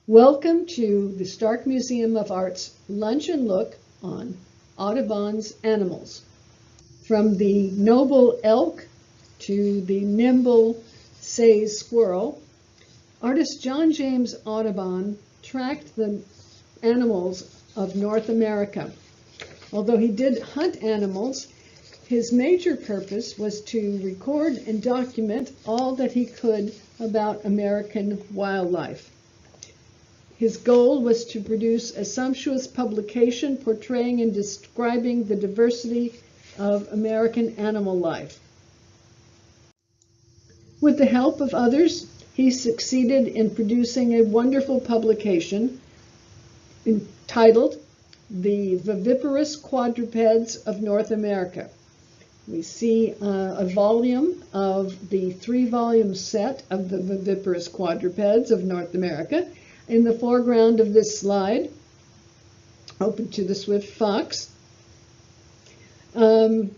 Welcome to the Stark Museum of Art's Lunch and Look on Audubon's Animals. From the noble elk to the nimble Say's squirrel, artist John James Audubon tracked the animals of North America. Although he did hunt animals, his major purpose was to record and document all that he could about American wildlife. His goal was to produce a sumptuous publication portraying and describing the diversity of American animal life. With the help of others, he succeeded in producing a wonderful publication entitled The Viviparous Quadrupeds of North America. We see a volume of the 3-volume set of the Viviparous Quadrupeds of North America. In the foreground of this slide, open to the swift fox, John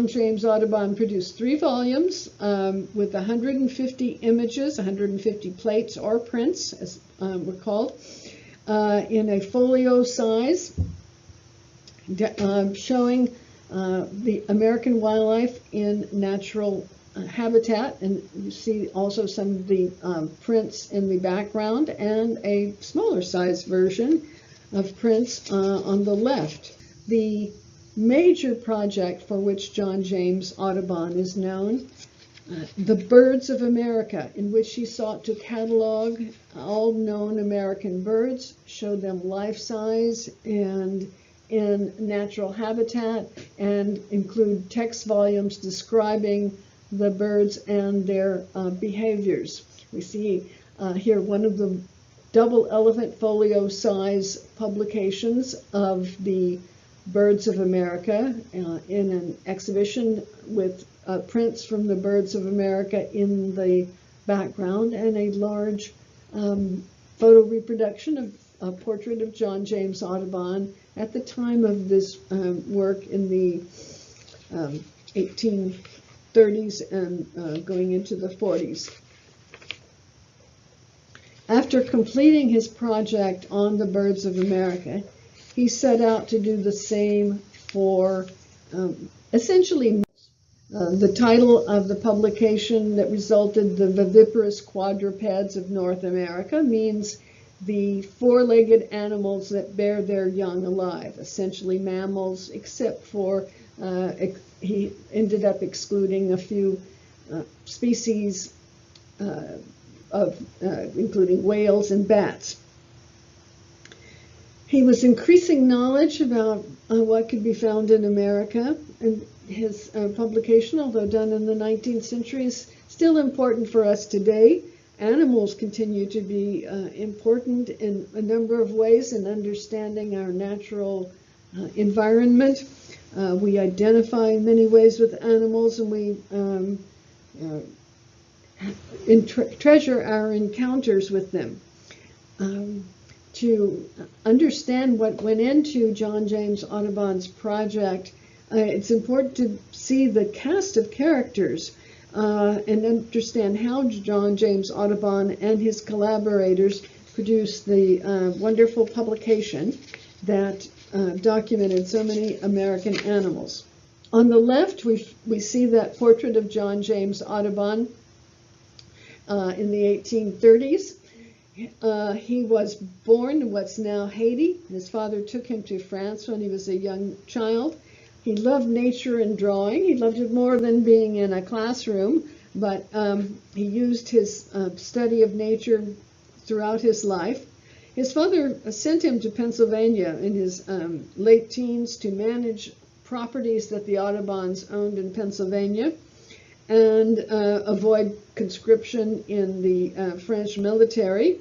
James Audubon produced 3 volumes with 150 images, 150 plates or prints, as were called, in a folio size, showing the American wildlife in natural habitat, and you see also some of the prints in the background and a smaller size version of prints on the left. The major project for which John James Audubon is known, The Birds of America, in which he sought to catalog all known American birds, show them life-size and in natural habitat, and include text volumes describing the birds and their behaviors. We see here one of the double elephant folio size publications of the Birds of America in an exhibition with prints from the Birds of America in the background, and a large photo reproduction of a portrait of John James Audubon at the time of this work in the 1830s and going into the 40s. After completing his project on the Birds of America, he set out to do the same for essentially the title of the publication that resulted, The Viviparous Quadrupeds of North America, means the 4-legged animals that bear their young alive, essentially mammals, except for he ended up excluding a few species including whales and bats. He was increasing knowledge about what could be found in America, and his publication, although done in the 19th century, is still important for us today. Animals continue to be important in a number of ways in understanding our natural environment. We identify in many ways with animals, and we treasure our encounters with them. To understand what went into John James Audubon's project, it's important to see the cast of characters and understand how John James Audubon and his collaborators produced the wonderful publication that documented so many American animals. On the left, we see that portrait of John James Audubon in the 1830s. He was born in what's now Haiti. His father took him to France when he was a young child. He loved nature and drawing. He loved it more than being in a classroom, but he used his study of nature throughout his life. His father sent him to Pennsylvania in his late teens to manage properties that the Audubons owned in Pennsylvania and avoid conscription in the French military.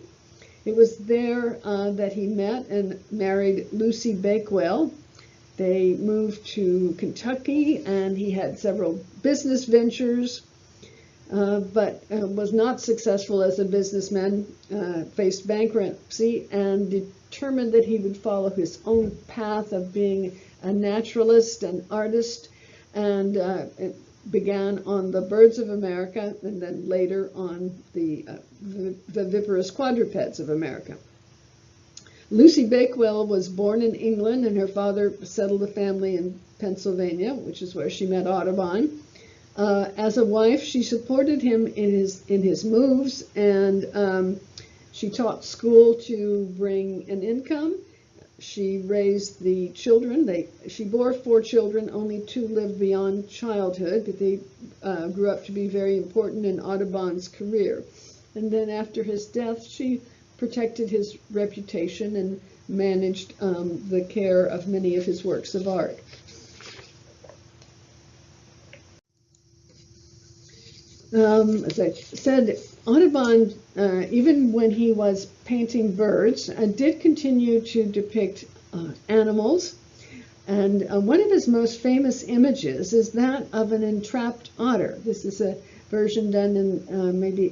It was there that he met and married Lucy Bakewell. They moved to Kentucky, and he had several business ventures, but was not successful as a businessman, faced bankruptcy, and determined that he would follow his own path of being a naturalist, an artist, and began on the birds of America and then later on the viviparous quadrupeds of America. Lucy Bakewell was born in England, and her father settled a family in Pennsylvania, which is where she met Audubon. As a wife, she supported him in his moves, and she taught school to bring an income. She raised the children. She bore 4 children. Only 2 lived beyond childhood, but they grew up to be very important in Audubon's career. And then after his death, she protected his reputation and managed the care of many of his works of art. As I said, Audubon, even when he was painting birds, did continue to depict animals. And one of his most famous images is that of an entrapped otter. This is a version done in maybe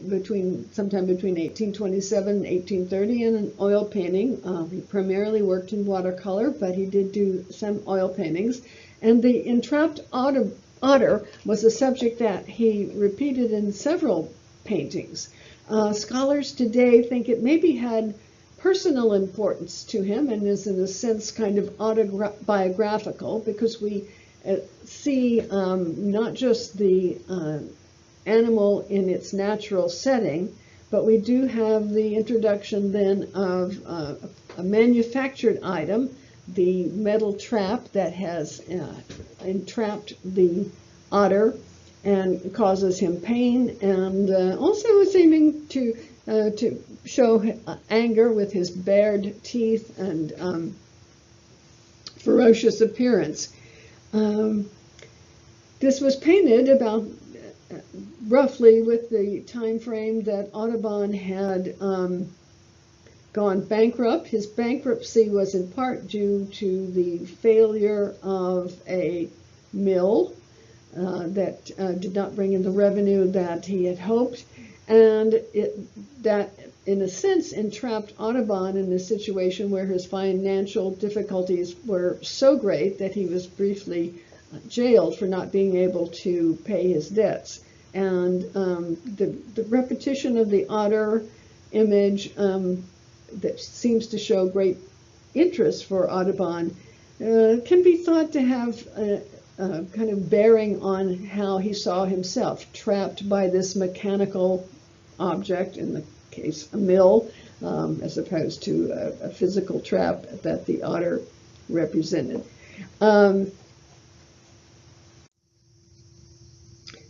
sometime between 1827 and 1830 in an oil painting. He primarily worked in watercolor, but he did do some oil paintings. And the entrapped otter was a subject that he repeated in several paintings. Scholars today think it maybe had personal importance to him and is in a sense kind of autobiographical, because we see not just the animal in its natural setting, but we do have the introduction then of a manufactured item, the metal trap that has entrapped the otter and causes him pain, and also seeming to show anger with his bared teeth and ferocious appearance. This was painted about roughly with the time frame that Audubon had gone bankrupt. His bankruptcy was in part due to the failure of a mill that did not bring in the revenue that he had hoped, and that in a sense entrapped Audubon in a situation where his financial difficulties were so great that he was briefly jailed for not being able to pay his debts. And the repetition of the otter image that seems to show great interest for Audubon can be thought to have a kind of bearing on how he saw himself, trapped by this mechanical object, in the case a mill, as opposed to a physical trap that the otter represented.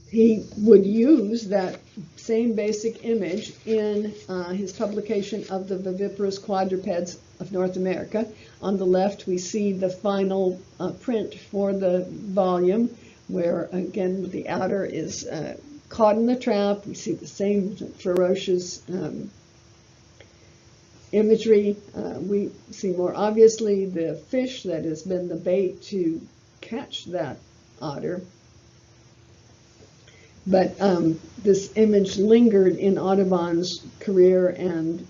He would use that same basic image in his publication of the viviparous quadrupeds of North America. On the left, we see the final print for the volume, where again the otter is caught in the trap. We see the same ferocious imagery. We see more obviously the fish that has been the bait to catch that otter. But this image lingered in Audubon's career and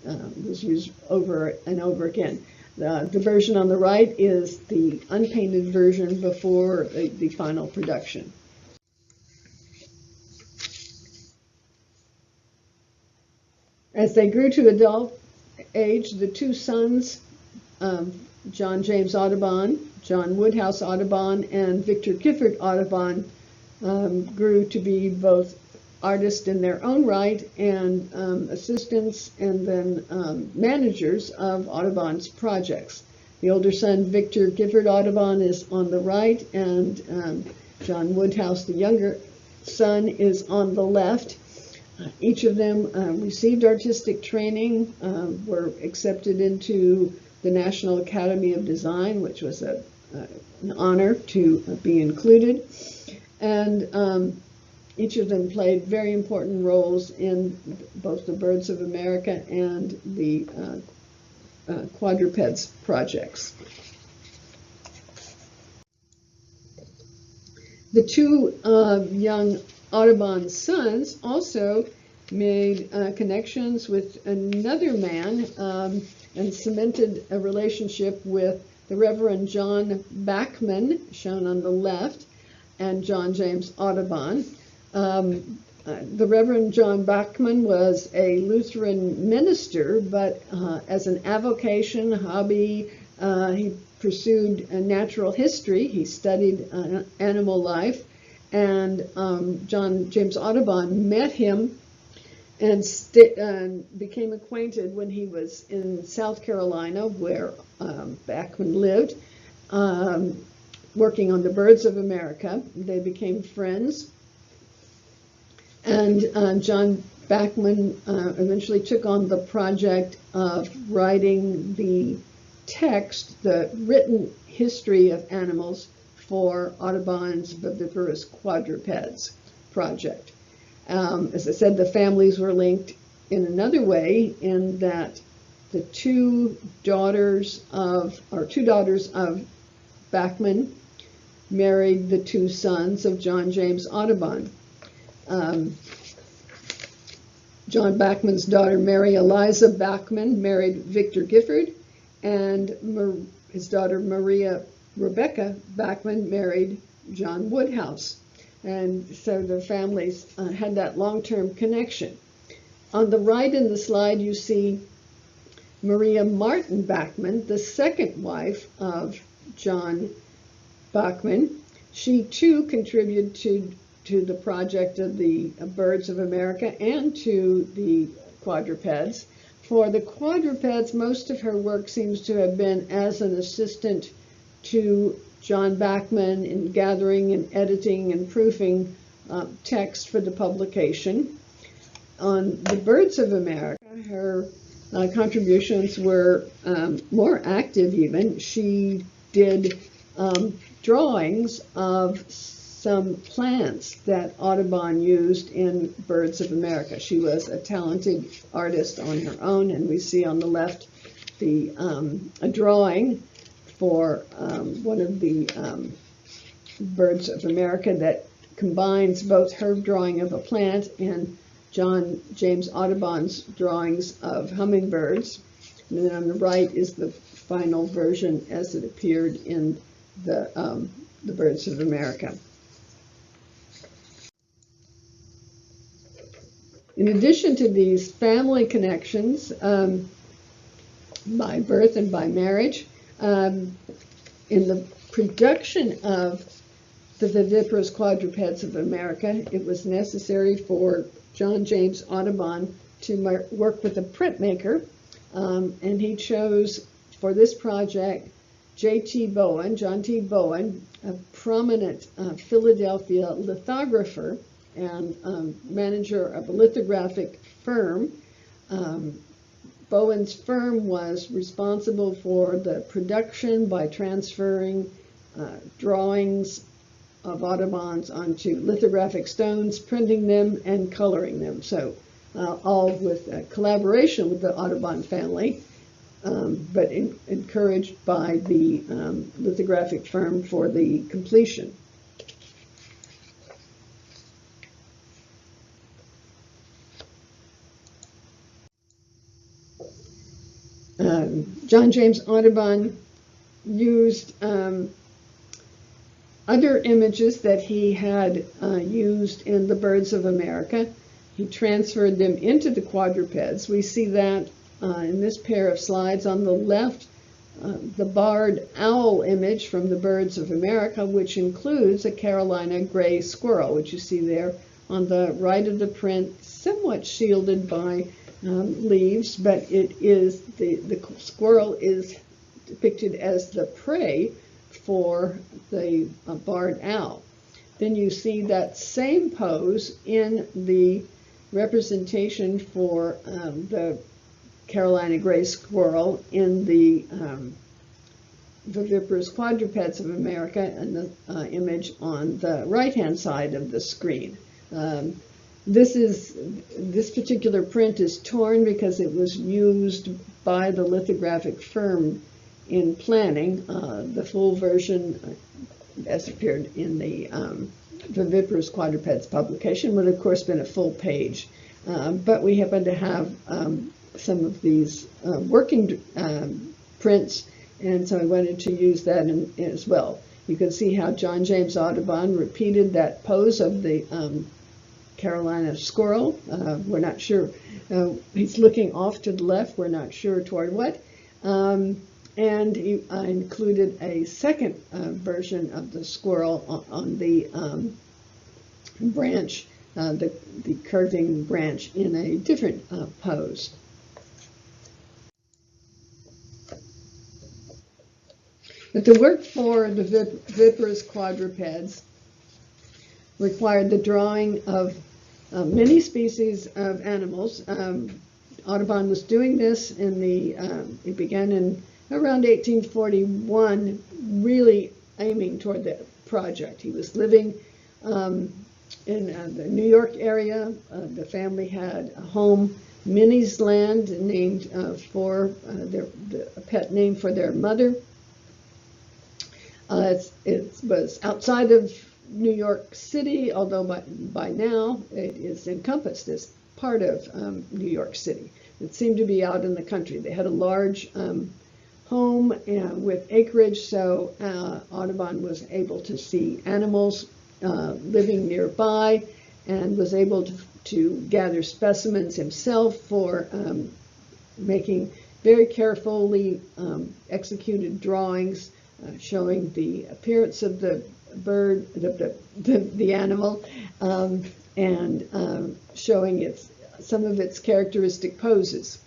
was used over and over again. The version on the right is the unpainted version before the final production. As they grew to adult age, the 2 sons, John James Audubon, John Woodhouse Audubon, and Victor Gifford Audubon, grew to be both artists in their own right and assistants and then managers of Audubon's projects. The older son, Victor Gifford Audubon, is on the right, and John Woodhouse, the younger son, is on the left. Each of them received artistic training, were accepted into the National Academy of Design, which was an honor to be included. And each of them played very important roles in both the Birds of America and the quadrupeds projects. The 2 young Audubon sons also made connections with another man and cemented a relationship with the Reverend John Bachman, shown on the left. and John James Audubon. The Reverend John Bachman was a Lutheran minister, but as an avocation, hobby, he pursued natural history. He studied animal life, and John James Audubon met him and became acquainted when he was in South Carolina, where Bachman lived, working on the Birds of America. They became friends. And John Bachman eventually took on the project of writing the text, the written history of animals for Audubon's Viviparous Quadrupeds project. As I said, the families were linked in another way, in that the two daughters of Bachman married the two sons of John James Audubon. John Bachman's daughter, Mary Eliza Bachman, married Victor Gifford, and his daughter, Maria Rebecca Bachman, married John Woodhouse. And so the families had that long-term connection. On the right in the slide, you see Maria Martin Bachman, the second wife of John Bachman. She too contributed to the project of the Birds of America and to the quadrupeds. For the quadrupeds, most of her work seems to have been as an assistant to John Bachman in gathering and editing and proofing text for the publication. On the Birds of America, her contributions were more active even. She did drawings of some plants that Audubon used in Birds of America. She was a talented artist on her own, and we see on the left a drawing for one of the Birds of America that combines both her drawing of a plant and John James Audubon's drawings of hummingbirds. And then on the right is the final version as it appeared in the Birds of America. In addition to these family connections by birth and by marriage, in the production of the Viviparous Quadrupeds of America, it was necessary for John James Audubon to work with a printmaker, and he chose for this project John T. Bowen, a prominent Philadelphia lithographer and manager of a lithographic firm. Bowen's firm was responsible for the production by transferring drawings of Audubon's onto lithographic stones, printing them, and coloring them. So all with collaboration with the Audubon family, but encouraged by the lithographic firm for the completion. John James Audubon used other images that he had used in the Birds of America. He transferred them into the quadrupeds. We see that in this pair of slides. On the left, the barred owl image from the Birds of America, which includes a Carolina gray squirrel, which you see there. On the right of the print, somewhat shielded by leaves, but it is the squirrel is depicted as the prey for the barred owl. Then you see that same pose in the representation for the Carolina gray squirrel in the Viviparous Quadrupeds of America, and the image on the right-hand side of the screen. This particular print is torn because it was used by the lithographic firm in planning. The full version, as appeared in the Viviparous Quadrupeds publication, would of course been a full page. But we happen to have some of these working prints, and so I wanted to use that as well. You can see how John James Audubon repeated that pose of the Carolina squirrel. We're not sure. He's looking off to the left. We're not sure toward what. And he included a second version of the squirrel on the branch, the curving branch, in a different pose. But the work for the viviparous quadrupeds required the drawing of many species of animals. Audubon was doing this in it began in around 1841, really aiming toward the project. He was living in the New York area. The family had a home, Minnie's Land, named for a pet name for their mother. It was outside of New York City, although by now it is encompassed as part of New York City. It seemed to be out in the country. They had a large home with acreage, so Audubon was able to see animals living nearby and was able to gather specimens himself for making very carefully executed drawings showing the appearance of the bird, the animal, and showing some of its characteristic poses.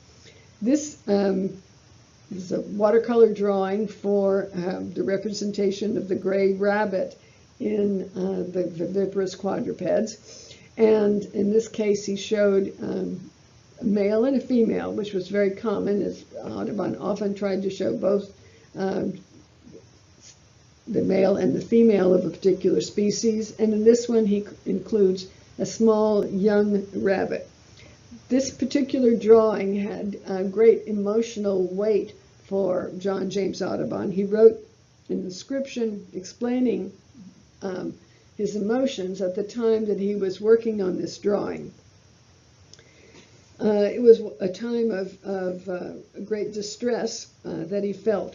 This is a watercolor drawing for the representation of the gray rabbit in the viviparous quadrupeds. And in this case, he showed a male and a female, which was very common, as Audubon often tried to show both the male and the female of a particular species. And in this one, he includes a small young rabbit. This particular drawing had great emotional weight for John James Audubon. He wrote an inscription explaining his emotions at the time that he was working on this drawing. It was a time of great distress that he felt.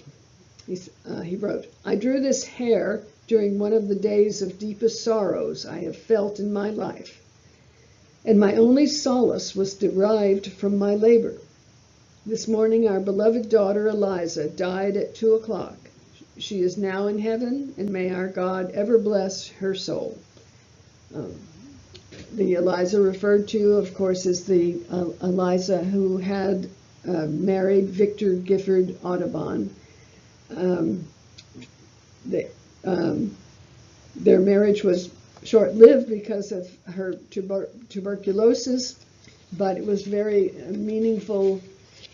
He wrote, "I drew this hare during one of the days of deepest sorrows I have felt in my life, and my only solace was derived from my labor. This morning our beloved daughter Eliza died at 2 o'clock. She is now in heaven, and may our God ever bless her soul." The Eliza referred to, of course, is the Eliza who had married Victor Gifford Audubon. Their marriage was short-lived because of her tuberculosis, but it was very meaningful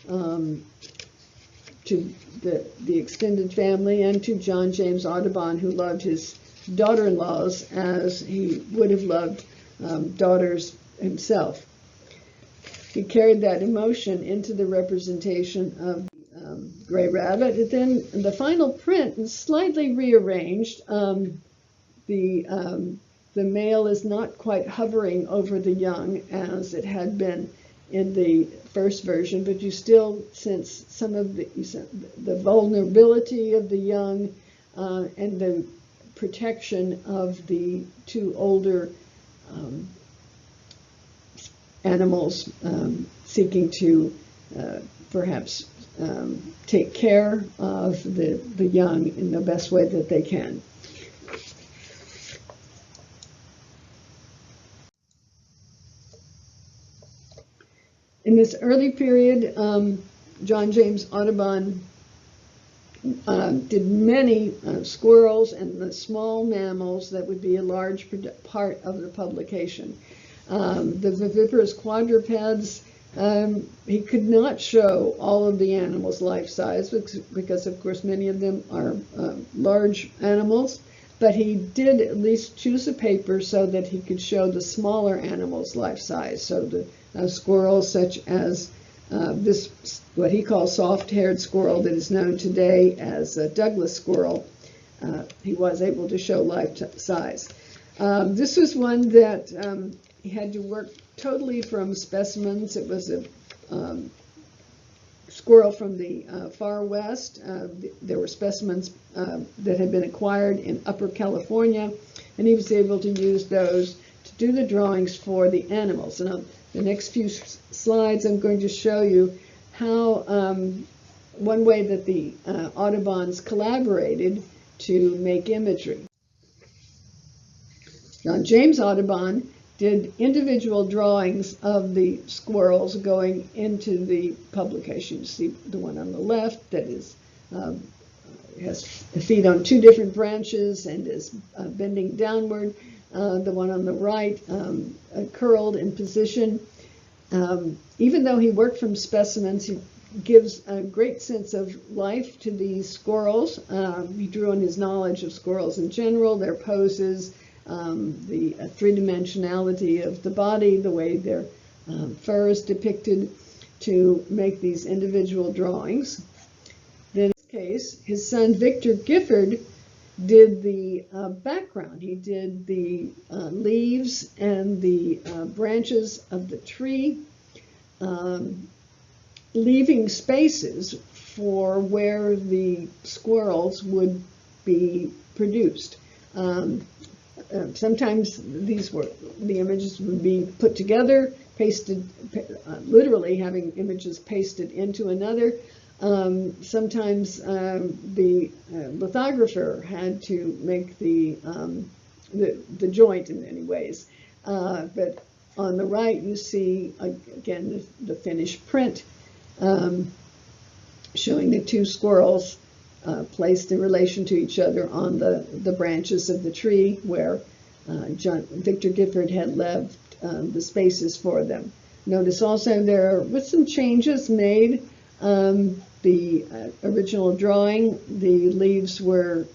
to the extended family and to John James Audubon, who loved his daughter-in-laws as he would have loved daughters himself. He carried that emotion into the representation of gray rabbit. And then the final print is slightly rearranged. The male is not quite hovering over the young as it had been in the first version, but you still sense some of the vulnerability of the young and the protection of the two older animals seeking to perhaps take care of the young in the best way that they can. In this early period, John James Audubon did many squirrels and the small mammals that would be a large part of the publication. The viviparous quadrupeds, he could not show all of the animals life size because, of course, many of them are large animals, but he did at least choose a paper so that he could show the smaller animals life size. So the squirrels such as this, what he calls soft-haired squirrel that is known today as a Douglas squirrel, he was able to show life size. This was one that he had to work totally from specimens. It was a squirrel from the far west. There were specimens that had been acquired in Upper California, and he was able to use those to do the drawings for the animals. And on the next few slides, I'm going to show you how one way that the Audubons collaborated to make imagery. John James Audubon did individual drawings of the squirrels going into the publication. You see the one on the left that is has feet on two different branches and is bending downward. The one on the right curled in position. Even though he worked from specimens, he gives a great sense of life to these squirrels. He drew on his knowledge of squirrels in general, their poses, the three-dimensionality of the body, the way their fur is depicted, to make these individual drawings. Then in this case, his son Victor Gifford did the background. He did the leaves and the branches of the tree, leaving spaces for where the squirrels would be produced. Sometimes the images would be put together, pasted, literally having images pasted into another. Sometimes the lithographer had to make the joint in many ways. But on the right, you see, again, the finished print showing the two squirrels placed in relation to each other on the branches of the tree where Victor Gifford had left the spaces for them. Notice also there were some changes made. The original drawing, the leaves were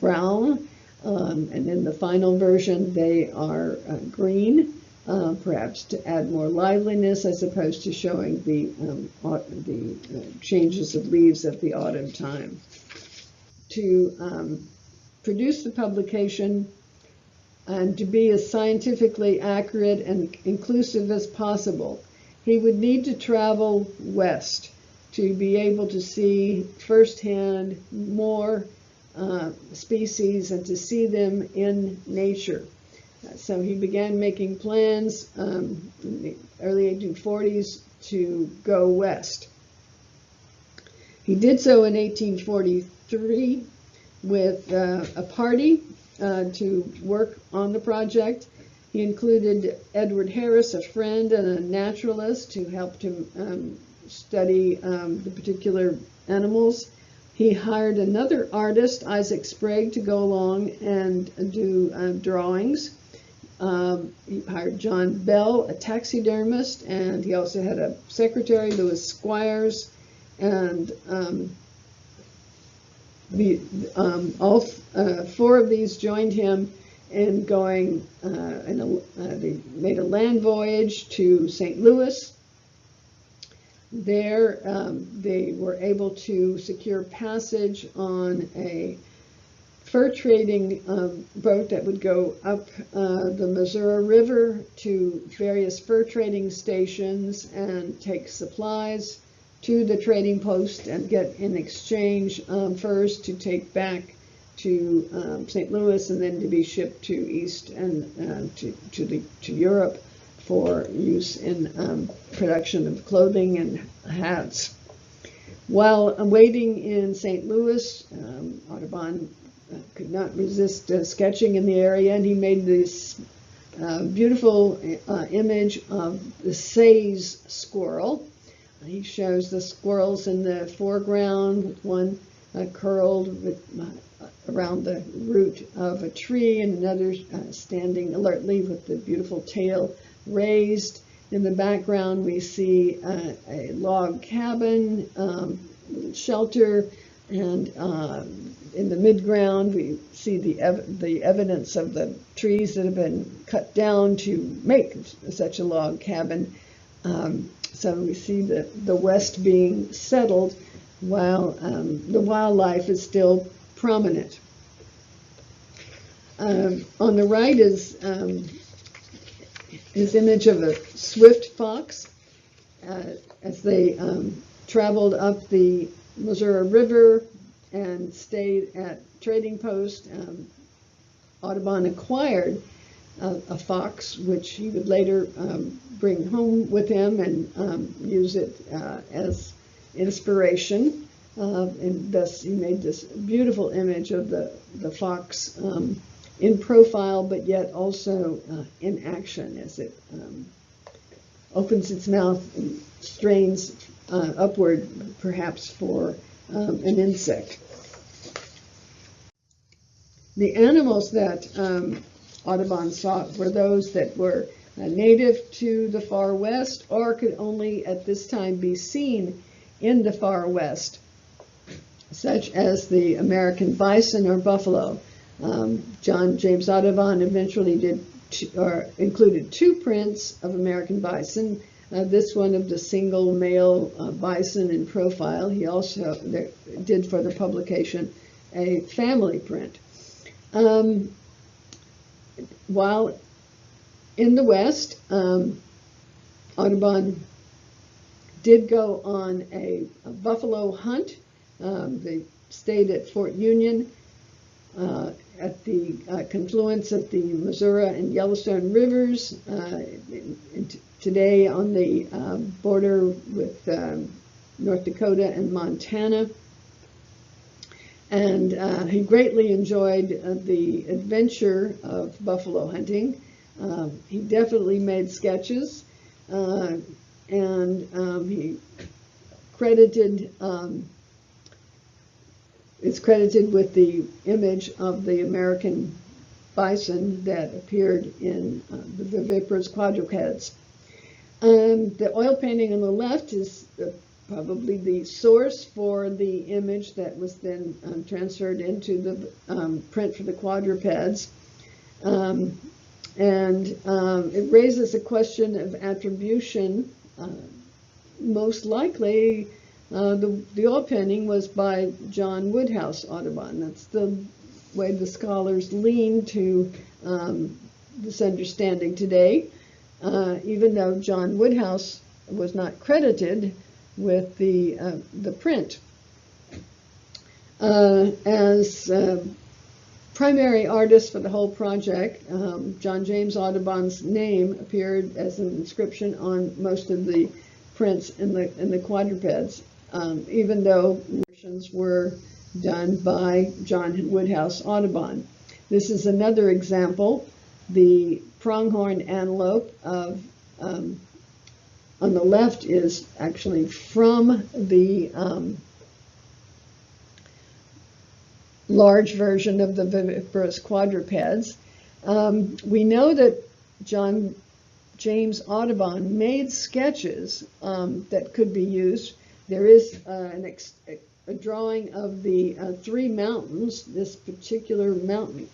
brown, and in the final version they are green, perhaps to add more liveliness as opposed to showing the changes of leaves at the autumn time. To produce the publication and to be as scientifically accurate and inclusive as possible, he would need to travel west to be able to see firsthand more species and to see them in nature. So he began making plans in the early 1840s to go west. He did so in 1843 with a party to work on the project. He included Edward Harris, a friend and a naturalist, who helped him study the particular animals. He hired another artist, Isaac Sprague, to go along and do drawings. He hired John Bell, a taxidermist, and he also had a secretary, Louis Squires, and all four of these joined him in going, they made a land voyage to St. Louis. There they were able to secure passage on a fur trading boat that would go up the Missouri River to various fur trading stations and take supplies to the trading post and get in exchange furs to take back to St. Louis and then to be shipped to East and to Europe for use in production of clothing and hats. While waiting in St. Louis, Audubon could not resist sketching in the area, and he made this beautiful image of the Say's squirrel. He shows the squirrels in the foreground, with one curled around the root of a tree and another standing alertly with the beautiful tail raised. In the background we see a log cabin, shelter, and in the midground we see the evidence of the trees that have been cut down to make such a log cabin. So we see the West being settled while the wildlife is still prominent. On the right is his image of a swift fox. as they traveled up the Missouri River and stayed at trading post, Audubon acquired a fox, which he would later bring home with him and use it as inspiration. And thus he made this beautiful image of the fox in profile, but yet also in action as it opens its mouth and strains upward, perhaps for an insect. The animals that Audubon sought were those that were native to the far west or could only at this time be seen in the far west, such as the American bison or buffalo. John James Audubon eventually included 2 prints of American bison, this one of the single male bison in profile. He also did for the publication a family print. While in the West, Audubon did go on a buffalo hunt. They stayed at Fort Union at the confluence of the Missouri and Yellowstone rivers, today on the border with North Dakota and Montana. And he greatly enjoyed the adventure of buffalo hunting. He definitely made sketches, and he is credited with the image of the American bison that appeared in the viviparous quadrupeds. The oil painting on the left is probably the source for the image that was then transferred into the print for the quadrupeds. It raises a question of attribution. Most likely, the oil painting was by John Woodhouse Audubon. That's the way the scholars lean to this understanding today, even though John Woodhouse was not credited with the print. As primary artist for the whole project, John James Audubon's name appeared as an inscription on most of the prints in the quadrupeds, even though versions were done by John Woodhouse Audubon. This is another example, the pronghorn antelope of on the left is actually from the large version of the viviparous quadrupeds. We know that John James Audubon made sketches that could be used. There is a drawing of the 3 mountains, this particular mountain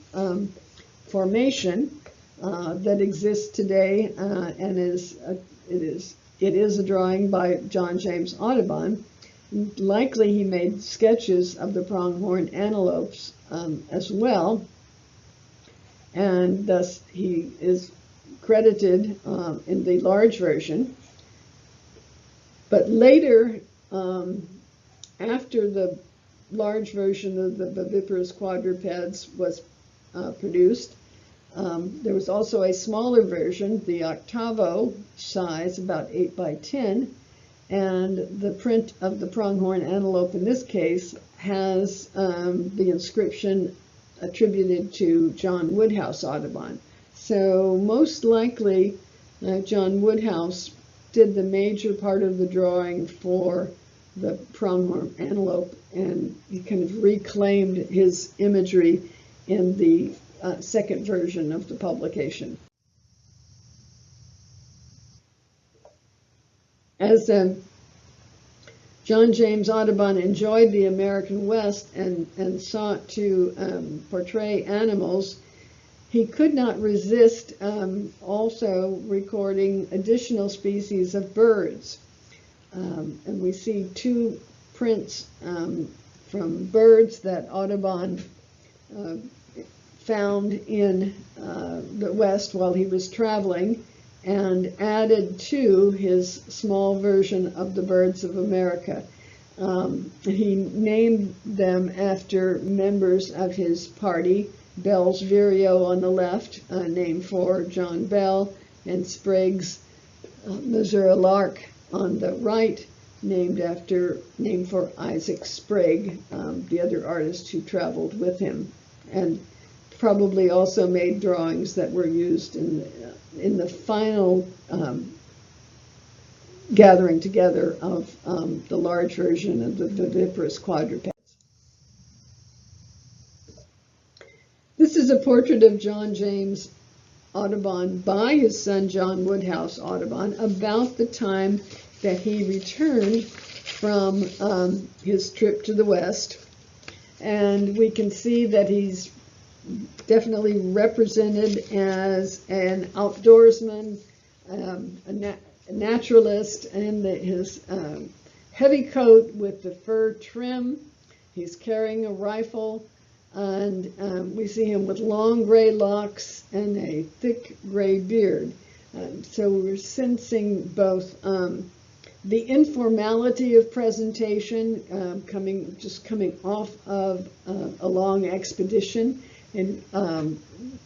formation that exists today, and it is a drawing by John James Audubon. Likely he made sketches of the pronghorn antelopes as well, and thus he is credited in the large version. But later, after the large version of the viviparous quadrupeds was produced, there was also a smaller version, the octavo size, about 8 by 10, and the print of the pronghorn antelope in this case has the inscription attributed to John Woodhouse Audubon. So most likely John Woodhouse did the major part of the drawing for the pronghorn antelope, and he kind of reclaimed his imagery in the second version of the publication. As John James Audubon enjoyed the American West and sought to portray animals, he could not resist also recording additional species of birds. And we see 2 prints from birds that Audubon found in the West while he was traveling, and added to his small version of the birds of America. He named them after members of his party. Bell's Vireo on the left, named for John Bell, and Sprague's Missouri Lark on the right, named for Isaac Sprague, the other artist who traveled with him, and probably also made drawings that were used in the final gathering together of the large version of the viviparous quadrupeds. This is a portrait of John James Audubon by his son John Woodhouse Audubon about the time that he returned from his trip to the West. And we can see that he's definitely represented as an outdoorsman, a naturalist, and his heavy coat with the fur trim. He's carrying a rifle, and we see him with long gray locks and a thick gray beard. So we're sensing both the informality of presentation, coming off of a long expedition, and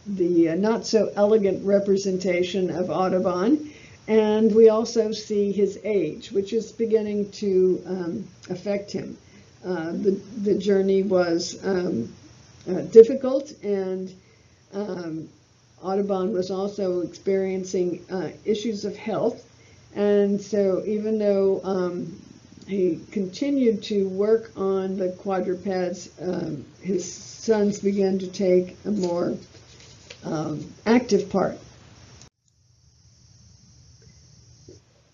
the not so elegant representation of Audubon. And we also see his age, which is beginning to affect him. The journey was difficult, and Audubon was also experiencing issues of health. And so even though he continued to work on the quadrupeds, his sons began to take a more active part.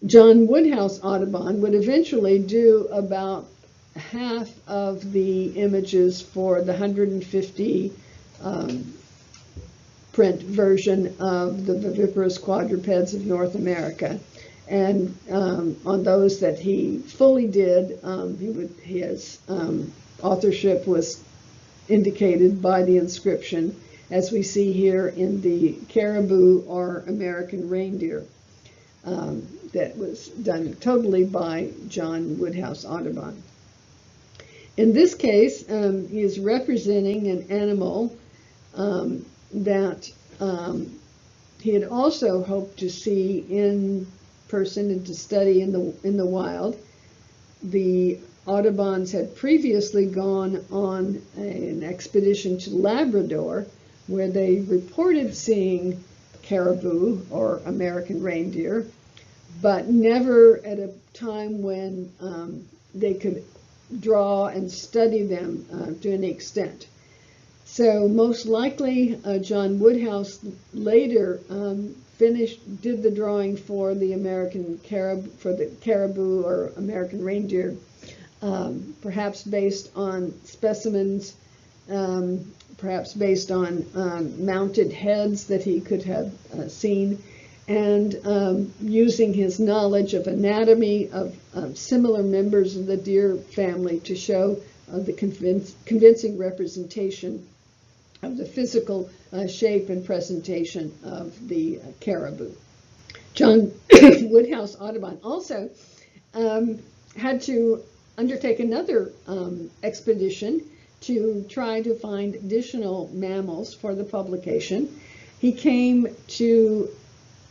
John Woodhouse Audubon would eventually do about half of the images for the 150 print version of the viviparous quadrupeds of North America. And on those that he fully did, his authorship was indicated by the inscription, as we see here in the caribou or American reindeer, that was done totally by John Woodhouse Audubon. In this case, he is representing an animal that he had also hoped to see in person and to study in the wild. The Audubons had previously gone on an expedition to Labrador, where they reported seeing caribou or American reindeer, but never at a time when they could draw and study them to any extent. So most likely John Woodhouse later did the drawing for the caribou or American reindeer, perhaps based on specimens, perhaps based on mounted heads that he could have seen, and using his knowledge of anatomy of similar members of the deer family to show the convincing representation of the physical shape and presentation of the caribou. John Woodhouse Audubon also had to undertake another expedition to try to find additional mammals for the publication. He came to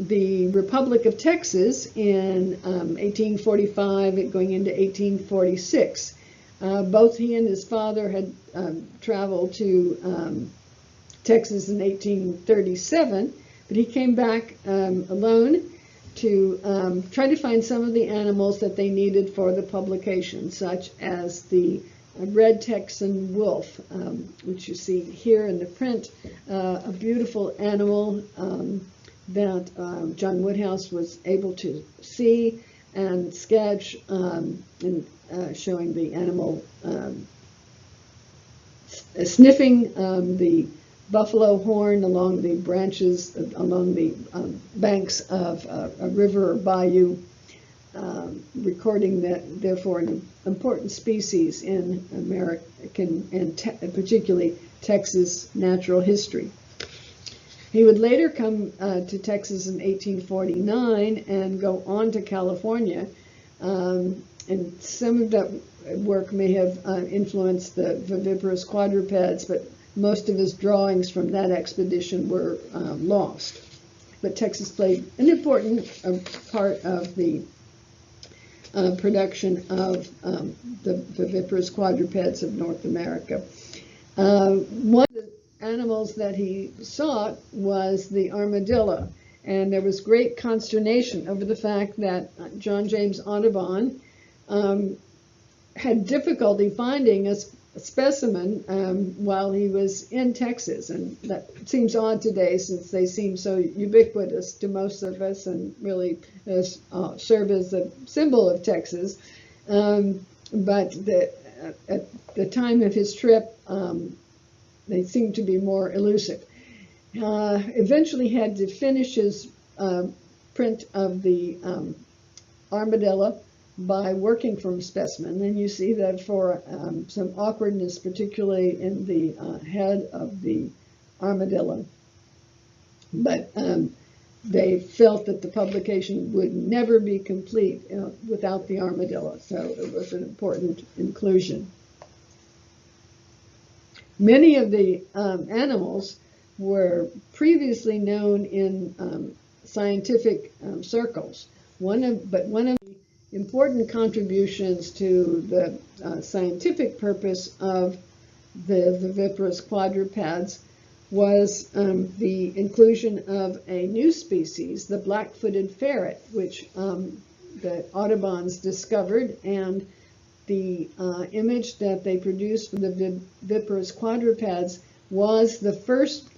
the Republic of Texas in 1845, going into 1846. Both he and his father had traveled to Texas in 1837, but he came back alone to try to find some of the animals that they needed for the publication, such as the red Texan wolf, which you see here in the print, a beautiful animal that John Woodhouse was able to see and sketch, and showing the animal sniffing the buffalo horn along the branches, along the banks of a river or bayou, recording that, therefore, an important species in American and particularly Texas natural history. He would later come to Texas in 1849 and go on to California. And some of that work may have influenced the viviparous quadrupeds, but most of his drawings from that expedition were lost. But Texas played an important part of the production of the viviparous quadrupeds of North America. One of the animals that he sought was the armadillo, and there was great consternation over the fact that John James Audubon had difficulty finding a specimen while he was in Texas, and that seems odd today since they seem so ubiquitous to most of us and really serve as a symbol of Texas. But at the time of his trip, they seemed to be more elusive. Eventually had to finish his print of the armadillo by working from specimen. And you see that for some awkwardness, particularly in the head of the armadillo. But they felt that the publication would never be complete without the armadillo, so it was an important inclusion. Many of the animals were previously known in scientific circles. One of the important contributions to the scientific purpose of the viviparous quadrupeds was the inclusion of a new species, the black-footed ferret, which the Audubons discovered, and the image that they produced for the viviparous quadrupeds was the first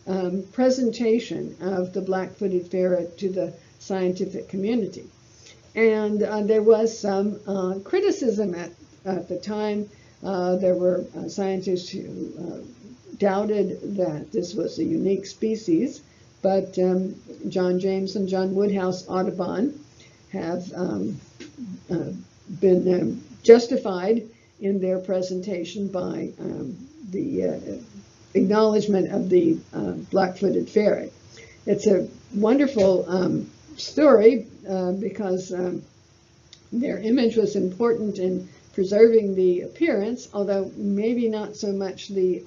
presentation of the black-footed ferret to the scientific community. And there was some criticism at the time. There were scientists who doubted that this was a unique species, but John James and John Woodhouse Audubon have been justified in their presentation by the acknowledgement of the black-footed ferret. It's a wonderful story because their image was important in preserving the appearance, although maybe not so much the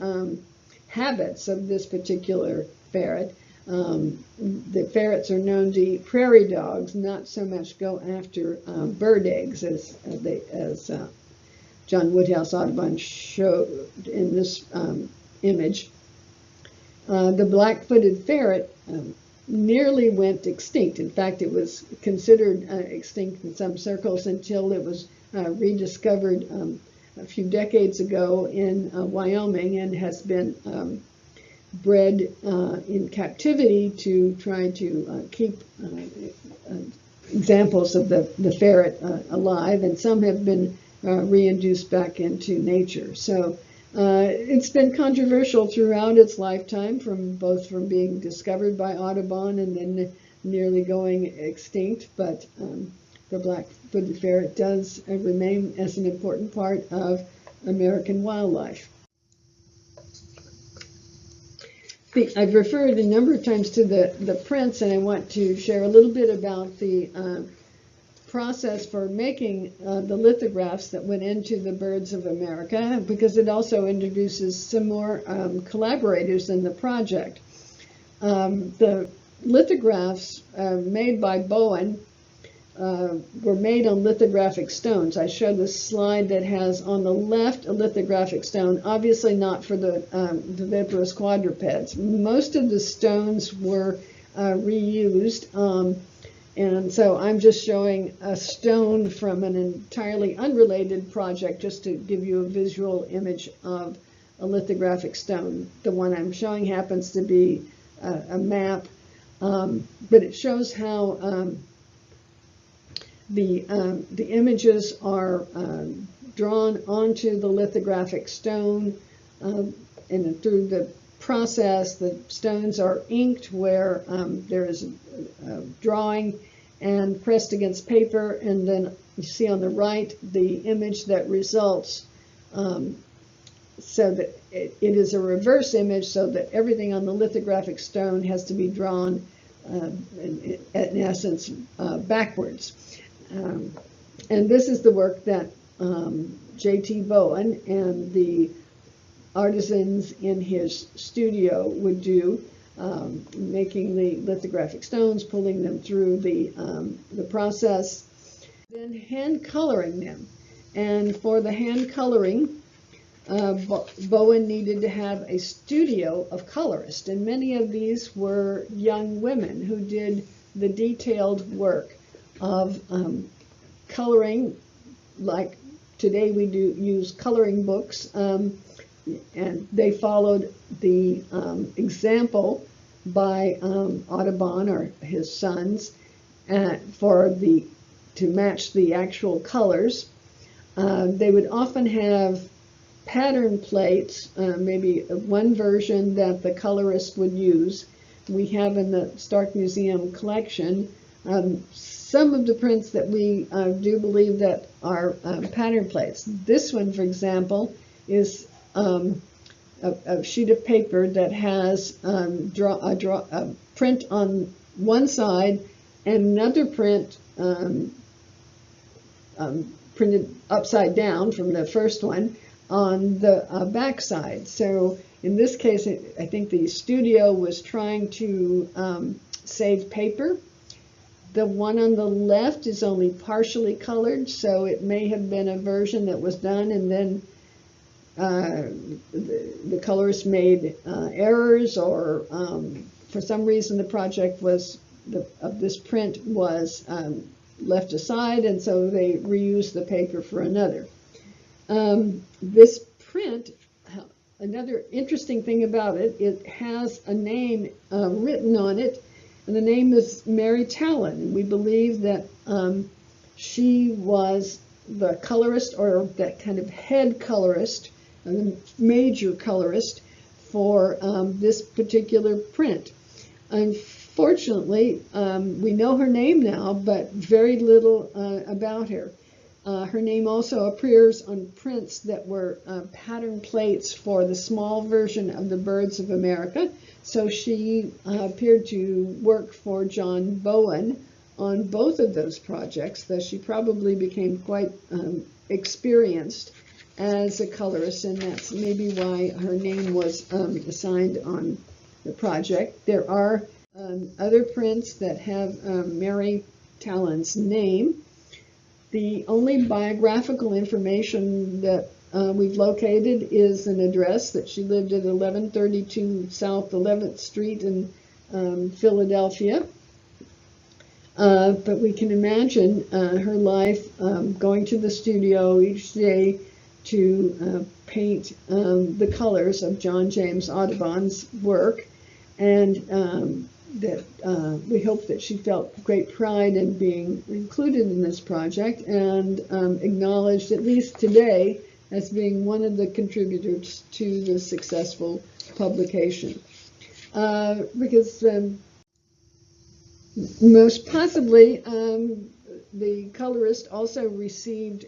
habits of this particular ferret. The ferrets are known to eat prairie dogs, not so much go after bird eggs as John Woodhouse Audubon showed in this image. The black-footed ferret nearly went extinct. In fact, it was considered extinct in some circles until it was rediscovered a few decades ago in Wyoming, and has been bred in captivity to try to keep examples of the ferret alive, and some have been reintroduced back into nature. So it's been controversial throughout its lifetime, both from being discovered by Audubon and then nearly going extinct, but the black-footed ferret does remain as an important part of American wildlife. I've referred a number of times to the prints, and I want to share a little bit about the process for making the lithographs that went into the Birds of America, because it also introduces some more collaborators in the project. The lithographs made by Bowen were made on lithographic stones. I show this slide that has on the left a lithographic stone, obviously not for the viviparous quadrupeds. Most of the stones were reused, and so I'm just showing a stone from an entirely unrelated project just to give you a visual image of a lithographic stone. The one I'm showing happens to be a map, but it shows how the images are drawn onto the lithographic stone, and through the process, the stones are inked where there is a drawing and pressed against paper, and then you see on the right the image that results so that it is a reverse image, so that everything on the lithographic stone has to be drawn, in essence, backwards. And this is the work that J.T. Bowen and the artisans in his studio would do, making the lithographic stones, pulling them through the process, then hand coloring them. And for the hand coloring, Bowen needed to have a studio of colorists, and many of these were young women who did the detailed work of coloring, like today we do use coloring books, and they followed the example by Audubon or his sons to match the actual colors. They would often have pattern plates, maybe one version that the colorist would use. We have in the Stark Museum collection some of the prints that we do believe that are pattern plates. This one, for example, is a sheet of paper that has a print on one side and another print printed upside down from the first one on the back side. So in this case, I think the studio was trying to save paper. The one on the left is only partially colored, so it may have been a version that was done and then the colorist made errors, or for some reason the project of this print was left aside, and so they reused the paper for another. This print, another interesting thing about it, it has a name written on it, and the name is Mary Talon. We believe that she was the colorist, or that kind of head colorist, the major colorist for this particular print. Unfortunately, we know her name now, but very little about her. Her name also appears on prints that were pattern plates for the small version of the Birds of America. So she appeared to work for John Bowen on both of those projects, though she probably became quite experienced as a colorist, and that's maybe why her name was assigned on the project. There are other prints that have Mary Talon's name. The only biographical information that we've located is an address that she lived at 1132 South 11th Street in Philadelphia. But we can imagine her life going to the studio each day to paint the colors of John James Audubon's work, and that we hope that she felt great pride in being included in this project and acknowledged, at least today, as being one of the contributors to the successful publication. Because most possibly the colorist also received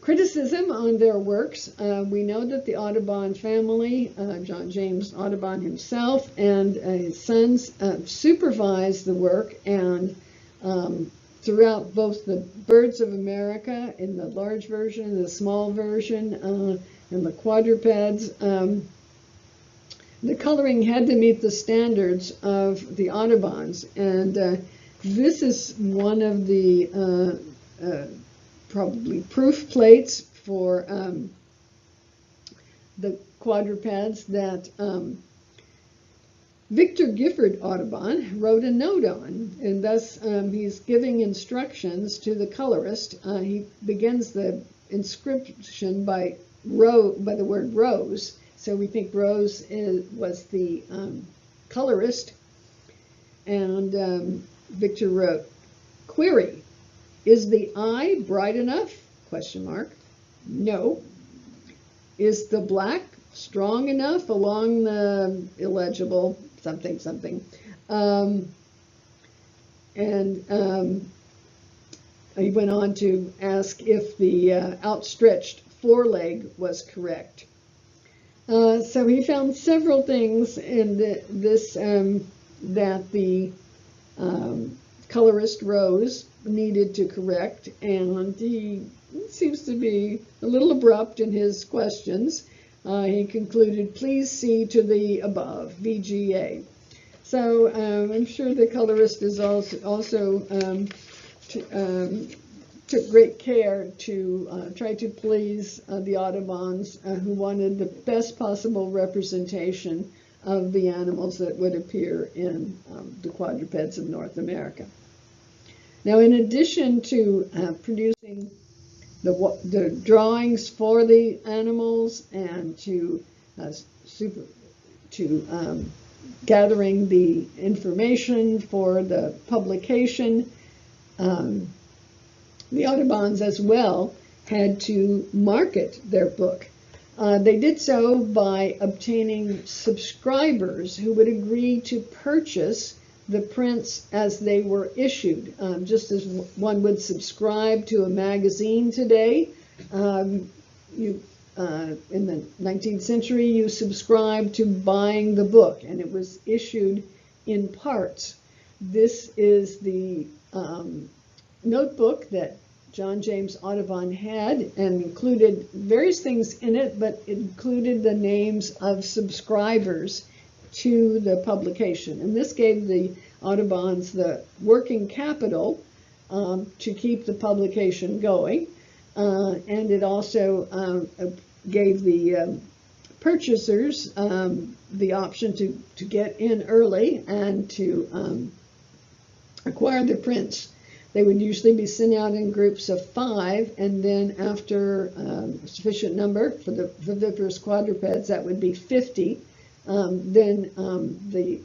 criticism on their works. We know that the Audubon family, John James Audubon himself and his sons, supervised the work, and throughout both the Birds of America in the large version and the small version and the quadrupeds, the coloring had to meet the standards of the Audubons. And this is one of the probably proof plates for the quadrupeds that Victor Gifford Audubon wrote a note on, and thus he's giving instructions to the colorist. He begins the inscription by the word rose, so we think Rose was the colorist, and Victor wrote, "Query, is the eye bright enough? Question mark. No. Is the black strong enough along the illegible something something?" He went on to ask if the outstretched foreleg was correct. So he found several things in this that the colorist Rose needed to correct, and he seems to be a little abrupt in his questions. He concluded, please see to the above, VGA. So I'm sure the colorist is also took great care to try to please the Audubons, who wanted the best possible representation of the animals that would appear in the quadrupeds of North America. Now, in addition to producing the drawings for the animals and to gathering the information for the publication, the Audubons as well had to market their book. They did so by obtaining subscribers who would agree to purchase the prints as they were issued, just as one would subscribe to a magazine today. In the 19th century, you subscribed to buying the book, and it was issued in parts. This is the notebook that John James Audubon had, and included various things in it, but it included the names of subscribers to the publication. And this gave the Audubons the working capital to keep the publication going. And it also gave the purchasers the option to get in early and to acquire the prints. They would usually be sent out in groups of 5, and then after a sufficient number for the viviparous quadrupeds, that would be 50, then the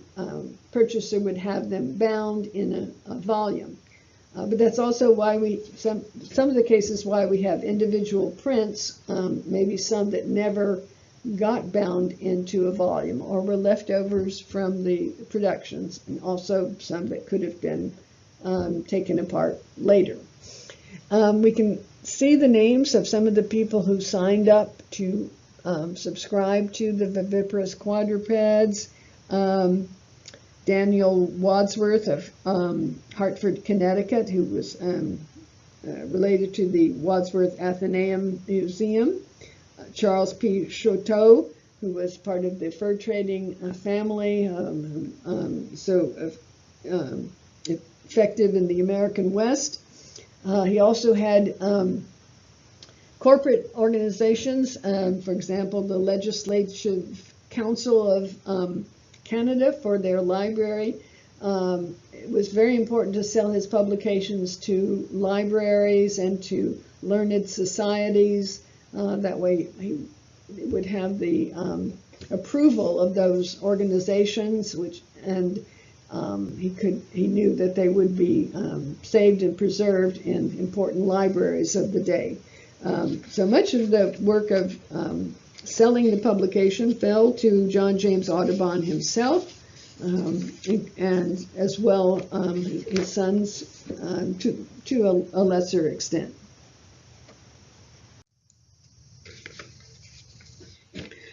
purchaser would have them bound in a volume. But that's also why some of the cases why we have individual prints, maybe some that never got bound into a volume or were leftovers from the productions, and also some that could have been taken apart later. We can see the names of some of the people who signed up to subscribe to the viviparous quadrupeds. Daniel Wadsworth of Hartford, Connecticut, who was related to the Wadsworth Athenaeum Museum. Charles P. Choteau, who was part of the fur trading family, effective in the American West. He also had corporate organizations, for example, the Legislative Council of Canada for their library. It was very important to sell his publications to libraries and to learned societies. That way he would have the approval of those organizations, he knew that they would be saved and preserved in important libraries of the day. So much of the work of selling the publication fell to John James Audubon himself, and as well his sons to a lesser extent.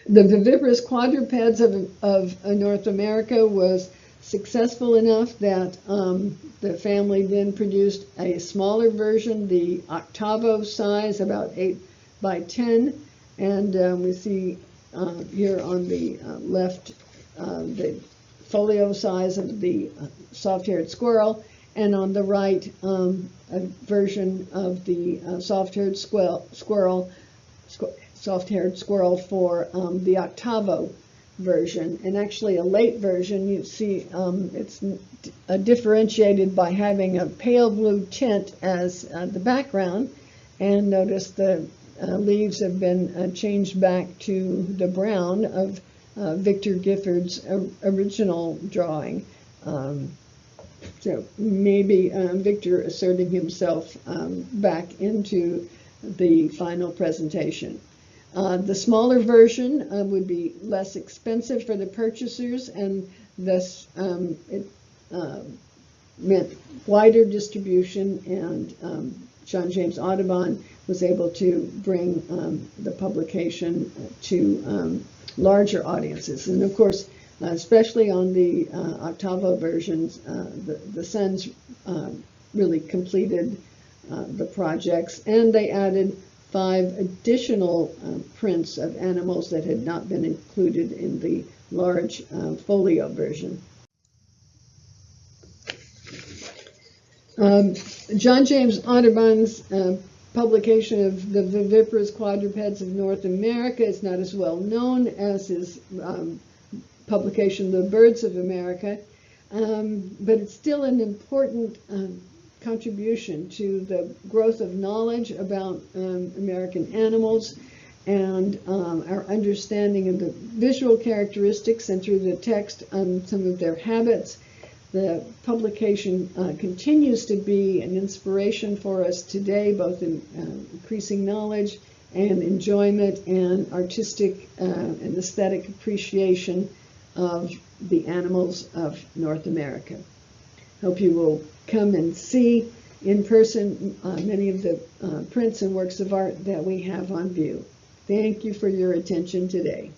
The viviparous quadrupeds of North America was successful enough that the family then produced a smaller version, the octavo size, about 8 by 10, and we see here on the left the folio size of the soft-haired squirrel, and on the right a version of the soft-haired squirrel for the octavo version. And actually a late version, you see it's differentiated by having a pale blue tint as the background, and notice the leaves have been changed back to the brown of Victor Gifford's original drawing. So maybe Victor asserting himself back into the final presentation. The smaller version would be less expensive for the purchasers, and thus it meant wider distribution and John James Audubon was able to bring the publication to larger audiences. And of course, especially on the octavo versions, the Sons really completed the projects, and they added 5 additional prints of animals that had not been included in the large folio version. John James Audubon's publication of the viviparous quadrupeds of North America is not as well known as his publication of the Birds of America, but it's still an important contribution to the growth of knowledge about American animals and our understanding of the visual characteristics, and through the text some of their habits. The publication continues to be an inspiration for us today, both in increasing knowledge and enjoyment and artistic and aesthetic appreciation of the animals of North America. Hope you will come and see in person many of the prints and works of art that we have on view. Thank you for your attention today.